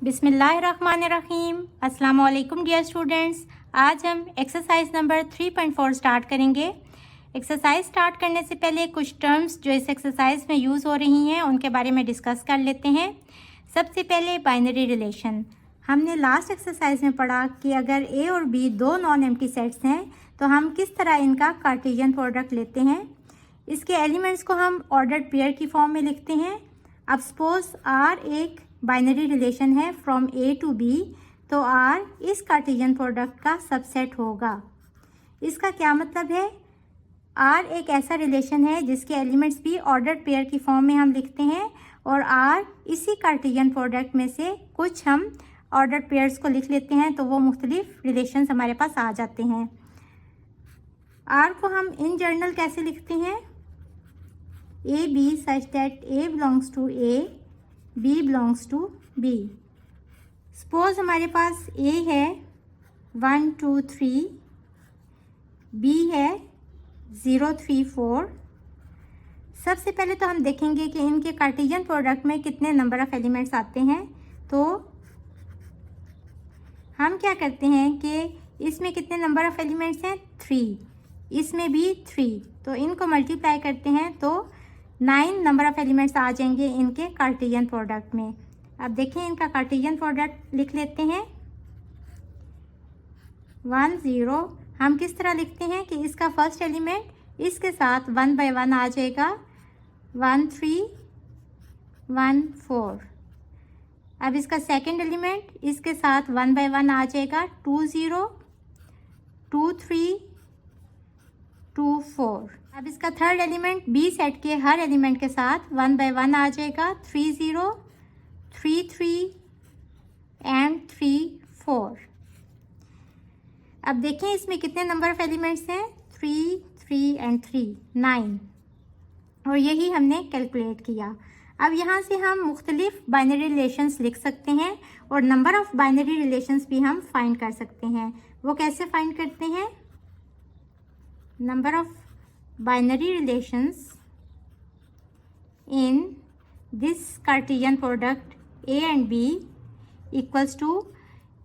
बिस्मिल्लाहिर्रहमानिर्रहीम। अस्सलाम वालेकुम डियर स्टूडेंट्स। आज हम एक्सरसाइज नंबर 3.4 स्टार्ट करेंगे। एक्सरसाइज स्टार्ट करने से पहले कुछ टर्म्स जो इस एक्सरसाइज में यूज़ हो रही हैं उनके बारे में डिस्कस कर लेते हैं। सबसे पहले बाइनरी रिलेशन। हमने लास्ट एक्सरसाइज में पढ़ा कि अगर ए और बी दो नॉन एम्प्टी सेट्स हैं तो हम किस तरह इनका कार्टेशियन प्रोडक्ट लेते हैं। इसके एलिमेंट्स को हम ऑर्डर्ड पेयर की फॉर्म में लिखते हैं। अब सपोज आर एक बाइनरी रिलेशन है फ्रॉम ए टू बी, तो आर इस कार्टेशियन प्रोडक्ट का सबसेट होगा। इसका क्या मतलब है? आर एक ऐसा रिलेशन है जिसके एलिमेंट्स भी ऑर्डर्ड पेयर की फॉर्म में हम लिखते हैं और आर इसी कार्टेशियन प्रोडक्ट में से कुछ हम ऑर्डर्ड पेयर्स को लिख लेते हैं, तो वो मुख्तलिफ रिलेशंस हमारे पास आ जाते हैं। आर को हम इन जनरल कैसे लिखते हैं? A B such that A belongs to A, B belongs to B. Suppose हमारे पास ए है 1 2 3, बी है 0 3 4। सबसे पहले तो हम देखेंगे कि इनके कार्टेशियन प्रोडक्ट में कितने नंबर ऑफ एलिमेंट्स आते हैं। तो हम क्या करते हैं कि इसमें कितने नंबर ऑफ एलिमेंट्स हैं? 3, इसमें भी 3, तो इनको मल्टीप्लाई करते हैं तो 9 नंबर ऑफ एलिमेंट्स आ जाएंगे इनके कार्टेशियन प्रोडक्ट में। अब देखें इनका कार्टेशियन प्रोडक्ट लिख लेते हैं 1 0। हम किस तरह लिखते हैं कि इसका फर्स्ट एलिमेंट इसके साथ 1 by 1 आ जाएगा, 1 3 1 4। अब इसका सेकंड एलिमेंट इसके साथ 1 by 1 आ जाएगा, 2 0 2 3 2 4। अब इसका थर्ड एलिमेंट बी सेट के हर एलिमेंट के साथ 1 by 1 आ जाएगा, 3 0 3 3 एंड 3 4। अब देखें इसमें कितने नंबर ऑफ एलिमेंट्स हैं? 3 3 एंड 3 9, और यही हमने कैलकुलेट किया। अब यहाँ से हम मुख्तलिफ बाइनरी रिलेशंस लिख सकते हैं और नंबर ऑफ बाइनरी रिलेशंस भी हम फाइंड कर सकते हैं। वो कैसे फाइंड करते हैं? Number of binary relations in this Cartesian product A and B equals to,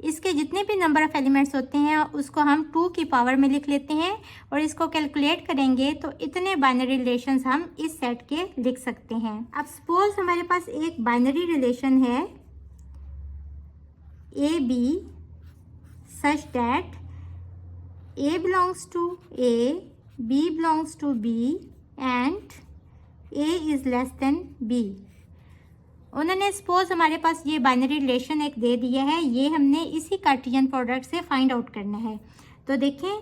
इसके जितने भी नंबर ऑफ एलिमेंट्स होते हैं उसको हम 2 की पावर में लिख लेते हैं और इसको कैलकुलेट करेंगे तो इतने बाइनरी रिलेशंस हम इस सेट के लिख सकते हैं। अब सपोज हमारे पास एक बाइनरी रिलेशन है A B such that A belongs to A, B belongs to B and A is less than B। उन्होंने सपोज हमारे पास ये बाइनरी रिलेशन एक दे दिया है, ये हमने इसी कार्टेशियन प्रोडक्ट से फाइंड आउट करना है। तो देखें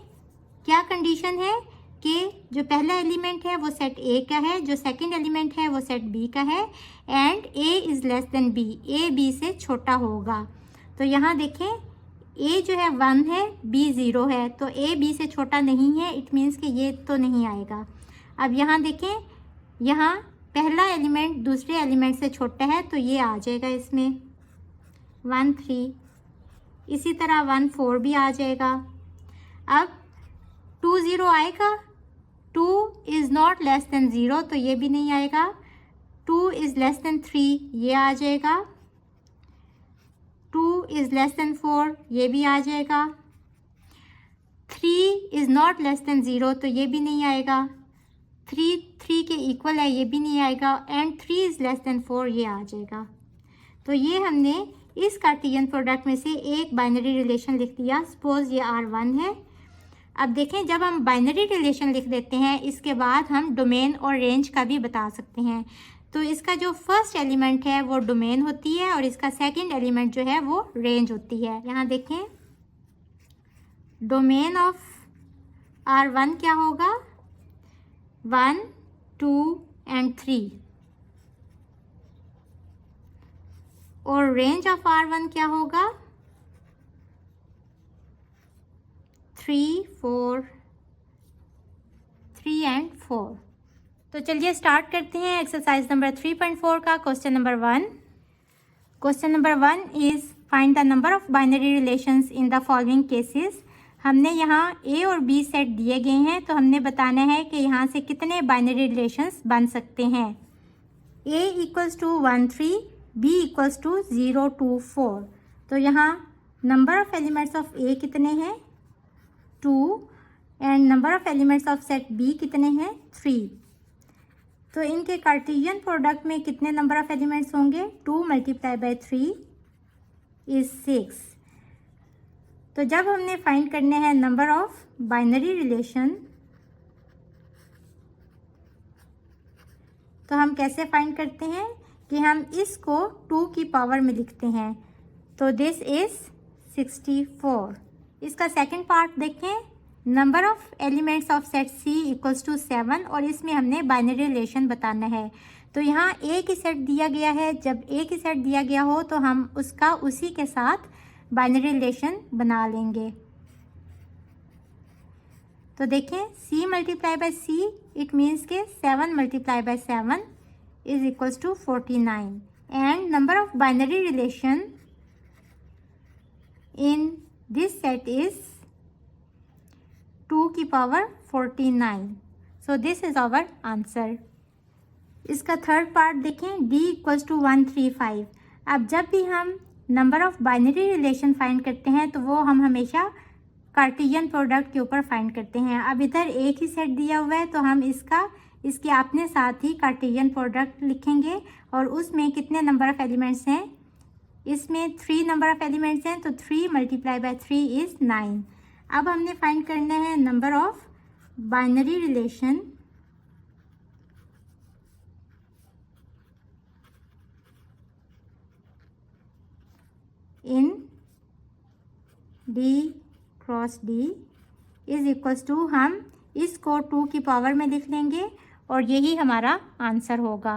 क्या कंडीशन है कि जो पहला एलिमेंट है वो सेट A का है, जो सेकंड एलिमेंट है वो सेट B का है and A is less than B, A B से छोटा होगा। तो यहाँ देखें A जो है 1 है, B 0 है, तो A B से छोटा नहीं है, इट मीन्स कि ये तो नहीं आएगा। अब यहाँ देखें, यहाँ पहला एलिमेंट दूसरे एलिमेंट से छोटा है तो ये आ जाएगा इसमें 1 3, इसी तरह 1 4 भी आ जाएगा। अब 2 0 आएगा, 2 इज़ नॉट लेस देन 0, तो ये भी नहीं आएगा। 2 इज़ लेस देन 3, ये आ जाएगा। 2 इज़ लेस देन 4, ये भी आ जाएगा। 3 इज़ नॉट लेस देन 0, तो ये भी नहीं आएगा। 3 के इक्वल है, ये भी नहीं आएगा। एंड 3 इज़ लेस देन 4, ये आ जाएगा। तो ये हमने इस कार्टेशियन प्रोडक्ट में से एक बाइनरी रिलेशन लिख दिया। सपोज ये R1 है। अब देखें जब हम बाइनरी रिलेशन लिख देते हैं इसके बाद हम डोमेन और रेंज का भी बता सकते हैं। तो इसका जो फर्स्ट एलिमेंट है वो डोमेन होती है और इसका सेकंड एलिमेंट जो है वो रेंज होती है। यहाँ देखें डोमेन ऑफ R1 क्या होगा? 1 2 एंड 3, और रेंज ऑफ R1 क्या होगा? 3 4 3 एंड 4। तो चलिए स्टार्ट करते हैं एक्सरसाइज नंबर 3.4 का question number 1। Question number 1 is find the number of binary relations in the following cases. हमने यहाँ A और B सेट दिए गए हैं तो हमने बताना है कि यहाँ से कितने बाइनरी रिलेशंस बन सकते हैं। A equals to 1 3, b equals to 0 2 4। तो यहाँ number of elements of A कितने हैं 2 and number of elements of set B कितने हैं 3। तो इनके कार्टेशियन प्रोडक्ट में कितने नंबर ऑफ एलिमेंट्स होंगे 2 मल्टीप्लाई बाय 3 इज 6। तो जब हमने फाइंड करने हैं नंबर ऑफ बाइनरी रिलेशन, तो हम कैसे फाइंड करते हैं कि हम इसको 2 की पावर में लिखते हैं। तो दिस इज 64। इसका सेकंड पार्ट देखें, number of elements of set C equals to 7 और इसमें हमने बाइनरी रिलेशन बताना है। तो यहाँ ए की सेट दिया गया है, जब ए की सेट दिया गया हो तो हम उसका उसी के साथ बाइनरी रिलेशन बना लेंगे। तो देखें c multiply by c it means के 7 multiply by 7 is equals to 49 and number of binary relation in this set is 2 की power 49। So this is our answer. इसका थर्ड पार्ट देखें, d इक्वल्स टू 135। अब जब भी हम number of binary relation find करते हैं तो वो हम हमेशा कार्टेशियन प्रोडक्ट के ऊपर फाइंड करते हैं। अब इधर एक ही सेट दिया हुआ है तो हम इसके अपने साथ ही कार्टेशियन प्रोडक्ट लिखेंगे और उसमें कितने नंबर ऑफ एलिमेंट्स हैं, इसमें 3 नंबर ऑफ एलिमेंट्स हैं तो 3 मल्टीप्लाई बाय 3 इज 9। अब हमने फाइंड करना है number of binary relation in d cross d is equals to, हम इसको 2 की पावर में लिख लेंगे और यही हमारा आंसर होगा।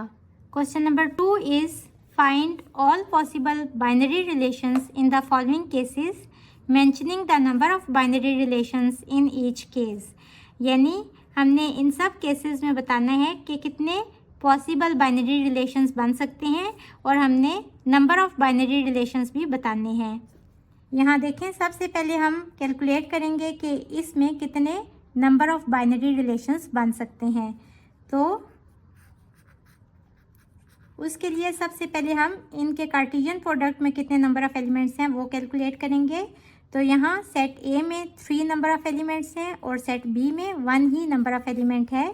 Question number 2 is find all possible binary relations in the following cases mentioning the number of binary relations in each case. यानी हमने इन सब केसेस में बताना है कि कितने पॉसिबल बाइनरी रिलेशंस बन सकते हैं और हमने नंबर ऑफ बाइनरी रिलेशंस भी बताने हैं। यहाँ देखें, सबसे पहले हम कैलकुलेट करेंगे कि इसमें कितने नंबर ऑफ बाइनरी रिलेशंस बन सकते हैं। तो उसके लिए सबसे पहले हम इनके कार्टेशियन प्रोडक्ट में कितने नंबर ऑफ एलिमेंट्स हैं वो कैलकुलेट करेंगे। तो यहाँ सेट ए में 3 नंबर ऑफ एलिमेंट्स हैं और सेट बी में 1 ही नंबर ऑफ एलिमेंट है,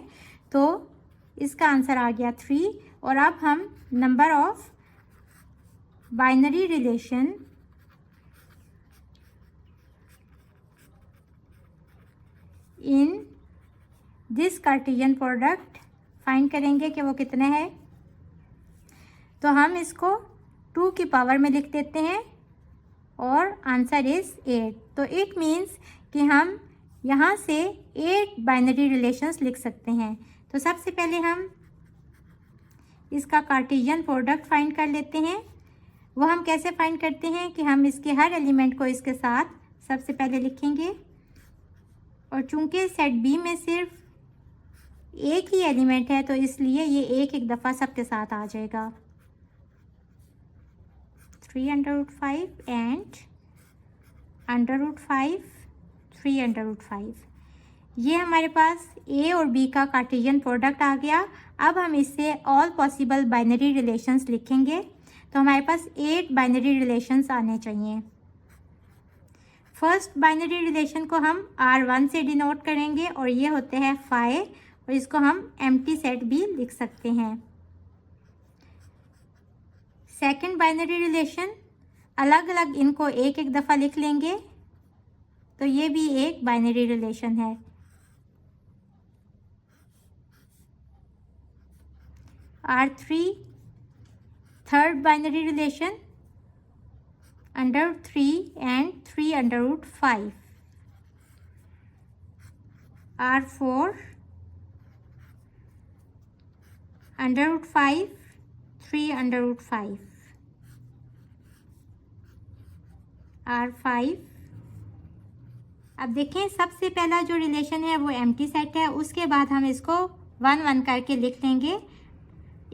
तो इसका आंसर आ गया 3। और अब हम number of binary relation in this Cartesian product find करेंगे कि वो कितने हैं। तो हम इसको 2 की पावर में लिख देते हैं और आंसर इज 8। तो इट मीन्स कि हम यहाँ से 8 बाइनरी रिलेशंस लिख सकते हैं। तो सबसे पहले हम इसका कार्टेशियन प्रोडक्ट फाइंड कर लेते हैं। वो हम कैसे फाइंड करते हैं कि हम इसके हर एलिमेंट को इसके साथ सबसे पहले लिखेंगे और चूंकि सेट बी में सिर्फ एक ही एलिमेंट है तो इसलिए ये एक दफ़ा सबके साथ आ जाएगा। 3√5 एंड √5 3√5। ये हमारे पास ए और बी का कार्टेशियन प्रोडक्ट आ गया। अब हम इससे ऑल पॉसिबल बाइनरी रिलेशंस लिखेंगे तो हमारे पास 8 बाइनरी रिलेशंस आने चाहिए। फर्स्ट बाइनरी रिलेशन को हम R1 से डिनोट करेंगे और ये होते हैं 5 और इसको हम एम्प्टी सेट भी लिख सकते हैं। सेकंड बाइनरी रिलेशन अलग अलग इनको एक दफ़ा लिख लेंगे तो ये भी एक बाइनरी रिलेशन है। R3 third binary relation √3 and 3√5। R4 √5 3√5। R5। अब देखें, सबसे पहला जो रिलेशन है वो एम्प्टी सेट है, उसके बाद हम इसको 1 1 करके लिख लेंगे।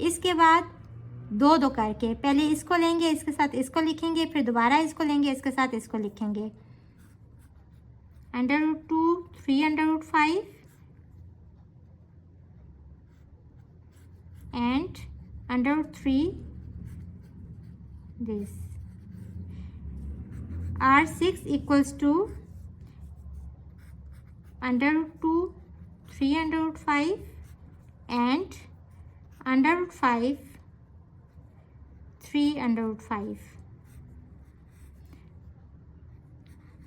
इसके बाद 2 2 करके पहले इसको लेंगे, इसके साथ इसको लिखेंगे, फिर दोबारा इसको लेंगे, इसके साथ इसको लिखेंगे। √2 3√5 and √3 this. R6 equals to under root 2 3 under root 5 and under root 5 3 under root 5.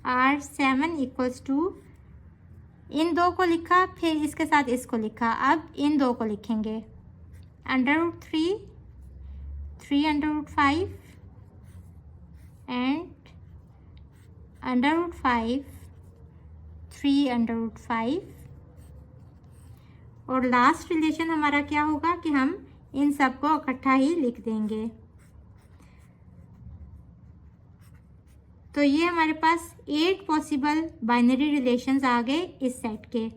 R7 equals to, इन दो को लिखा, फिर इसके साथ इसको लिखा, अब इन दो को लिखेंगे, under root 3 under root 5 and under root 5 3 under root 5। और लास्ट रिलेशन हमारा क्या होगा कि हम इन सब को इकट्ठा ही लिख देंगे। तो ये हमारे पास 8 पॉसिबल बाइनरी रिलेशंस आ गए इस सेट के।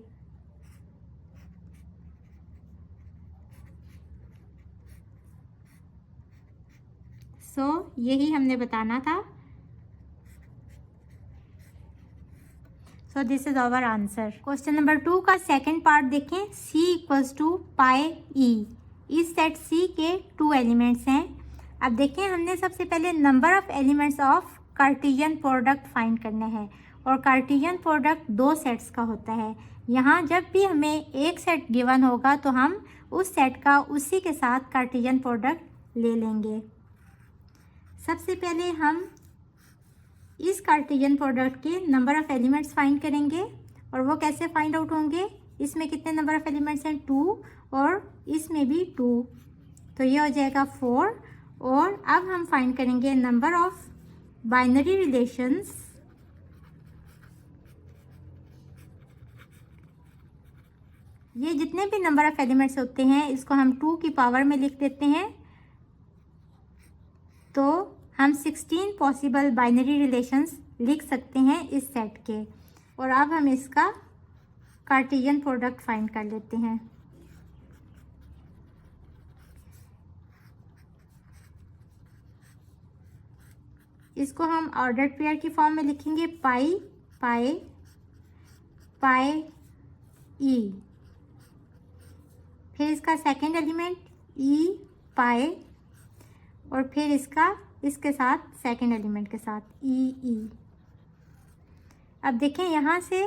यही हमने बताना था। This is our answer. Question number 2 का सेकंड पार्ट देखें। C equals to pi E। इस सेट C के 2 एलिमेंट्स हैं। अब देखें, हमने सबसे पहले number of elements of Cartesian product find करना है, और कार्टेशियन प्रोडक्ट 2 सेट्स का होता है। यहाँ जब भी हमें एक सेट गिवन होगा तो हम उस सेट का उसी के साथ कार्टेशियन प्रोडक्ट ले लेंगे। सबसे पहले हम इस कार्टेशियन प्रोडक्ट के नंबर ऑफ एलिमेंट्स फाइंड करेंगे, और वो कैसे फाइंड आउट होंगे, इसमें कितने नंबर ऑफ एलिमेंट्स हैं 2 और इसमें भी 2, तो ये हो जाएगा 4। और अब हम फाइंड करेंगे नंबर ऑफ बाइनरी रिलेशंस ये जितने भी नंबर ऑफ एलिमेंट्स होते हैं इसको हम 2 की पावर में लिख देते हैं। तो हम 16 पॉसिबल बाइनरी रिलेशंस लिख सकते हैं इस सेट के। और अब हम इसका कार्टेशियन प्रोडक्ट फाइंड कर लेते हैं। इसको हम ऑर्डर्ड पेयर की फॉर्म में लिखेंगे, पाई पाई पाई ई, फिर इसका सेकेंड एलिमेंट ई पाई, और फिर इसके साथ सेकेंड एलिमेंट के साथ ई। अब देखें, यहाँ से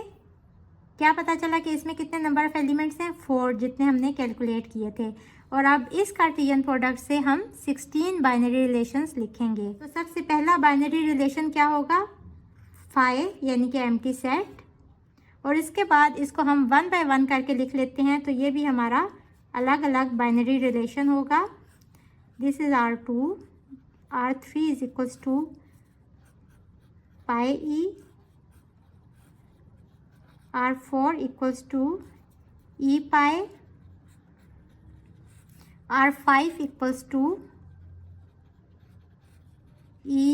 क्या पता चला कि इसमें कितने नंबर ऑफ एलिमेंट्स हैं 4, जितने हमने कैलकुलेट किए थे। और अब इस कार्टेशियन प्रोडक्ट से हम 16 बाइनरी रिलेशंस लिखेंगे। तो सबसे पहला बाइनरी रिलेशन क्या होगा, 5 यानी कि एम्प्टी सेट, और इसके बाद इसको हम 1 बाय 1 करके लिख लेते हैं। तो ये भी हमारा अलग अलग बाइनरी रिलेशन होगा। This is R2, R3 is equals to pi E, R4 equals to E पाई, R5 equals to E,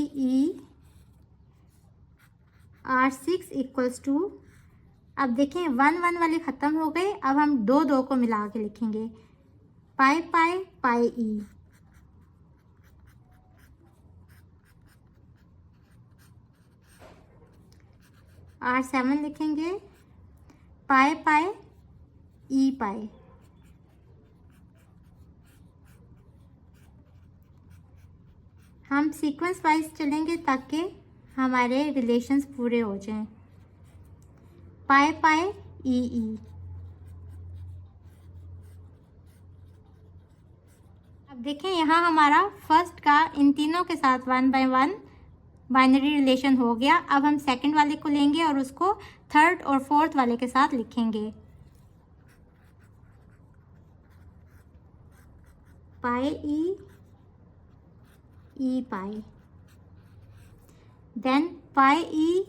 R6 equals to, अब देखें 1 1 वाले ख़त्म हो गए, अब हम 2 2 को मिला के लिखेंगे, पाई पाई पाई E। R7 लिखेंगे, पाई पाई E पाई। हम सीक्वेंस वाइज चलेंगे ताकि हमारे रिलेशंस पूरे हो जाएं। पाई पाई ई। अब देखें, यहाँ हमारा फर्स्ट का इन तीनों के साथ 1 बाय 1 बाइनरी रिलेशन हो गया। अब हम सेकंड वाले को लेंगे और उसको थर्ड और फोर्थ वाले के साथ लिखेंगे, पाई ई पाई, देन पाई ई,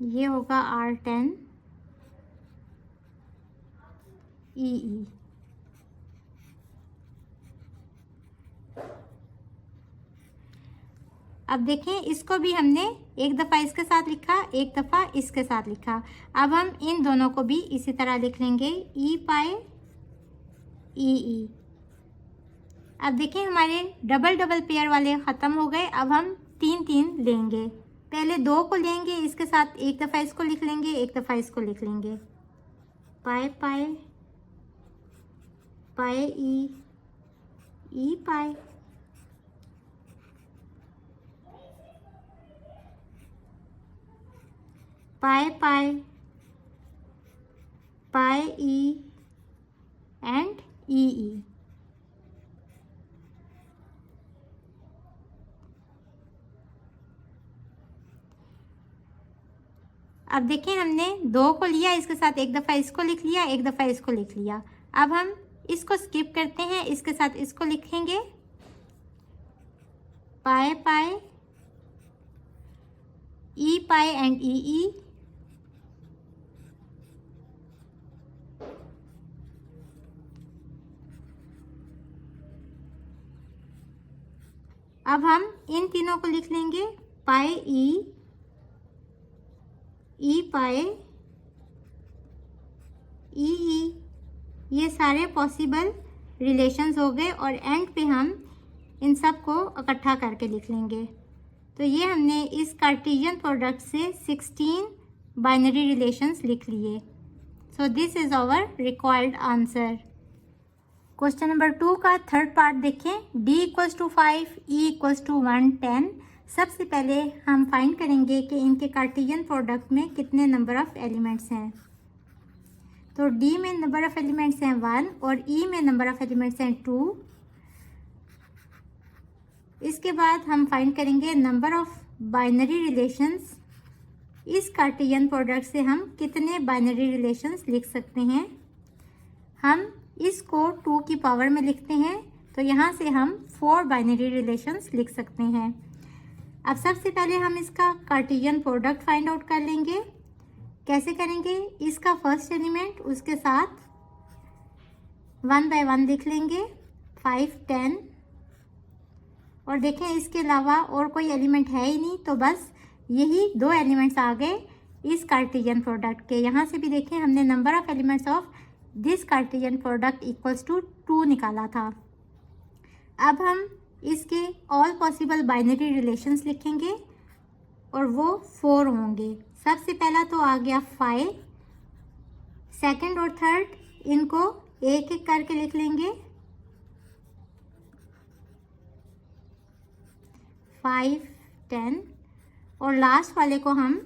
ये होगा R10 ई। अब देखें, इसको भी हमने एक दफ़ा इसके साथ लिखा, एक दफ़ा इसके साथ लिखा। अब हम इन दोनों को भी इसी तरह लिख लेंगे, ई पाई ई। अब देखें, हमारे डबल डबल पेयर वाले ख़त्म हो गए। अब हम 3 3 लेंगे। पहले 2 को लेंगे, इसके साथ एक दफ़ा इसको लिख लेंगे, एक दफ़ा इसको लिख लेंगे, पाई पाई पाई ई पाई, पाई पाई, पाई ई एंड ई। अब देखें हमने 2 को लिया, इसके साथ एक दफ़ा इसको लिख लिया, एक दफ़ा इसको लिख लिया। अब हम इसको स्किप करते हैं, इसके साथ इसको लिखेंगे पाई पाई, ई पाई एंड ई। अब हम इन तीनों को लिख लेंगे पाई ई पाई ई। ये सारे पॉसिबल रिलेशंस हो गए और एंड पे हम इन सब को इकट्ठा करके लिख लेंगे। तो ये हमने इस कार्टेशियन प्रोडक्ट से 16 बाइनरी रिलेशंस लिख लिए। So this is our required answer. Question number 2 का थर्ड पार्ट देखें। d = 5, e = 1, 10। सबसे पहले हम फाइंड करेंगे कि इनके कार्टेशियन प्रोडक्ट में कितने नंबर ऑफ़ एलिमेंट्स हैं। तो d में नंबर ऑफ़ एलिमेंट्स हैं 1 और e में नंबर ऑफ़ एलिमेंट्स हैं 2। इसके बाद हम फाइंड करेंगे नंबर ऑफ़ बाइनरी रिलेशंस। इस कार्टेशियन प्रोडक्ट से हम कितने बाइनरी रिलेशंस लिख सकते हैं। हम इसको 2 की पावर में लिखते हैं, तो यहाँ से हम 4 बाइनरी रिलेशंस लिख सकते हैं। अब सबसे पहले हम इसका कार्टेशियन प्रोडक्ट फाइंड आउट कर लेंगे। कैसे करेंगे? इसका फर्स्ट एलिमेंट उसके साथ 1 बाय 1 लिख लेंगे, 5, 10। और देखें इसके अलावा और कोई एलिमेंट है ही नहीं, तो बस यही 2 एलिमेंट्स आ गए इस कार्टेशियन प्रोडक्ट के। यहाँ से भी देखें हमने number of elements of this Cartesian product equals to 2 निकाला था। अब हम इसके ऑल पॉसिबल बाइनरी रिलेशंस लिखेंगे और वो 4 होंगे। सबसे पहला तो आ गया 5, सेकंड और थर्ड इनको एक एक करके लिख लेंगे, 5, 10। और लास्ट वाले को हम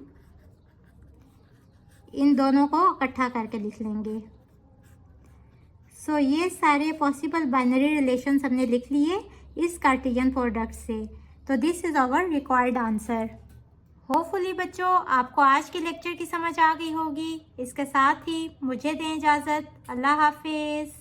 इन दोनों को इकट्ठा करके लिख लेंगे। सो ये सारे पॉसिबल बाइनरी रिलेशंस हमने लिख लिए इस कार्टेशियन प्रोडक्ट से। तो this is our required answer. Hopefully बच्चों आपको आज के लेक्चर की समझ आ गई होगी। इसके साथ ही मुझे दें इजाज़त। अल्लाह हाफिज़।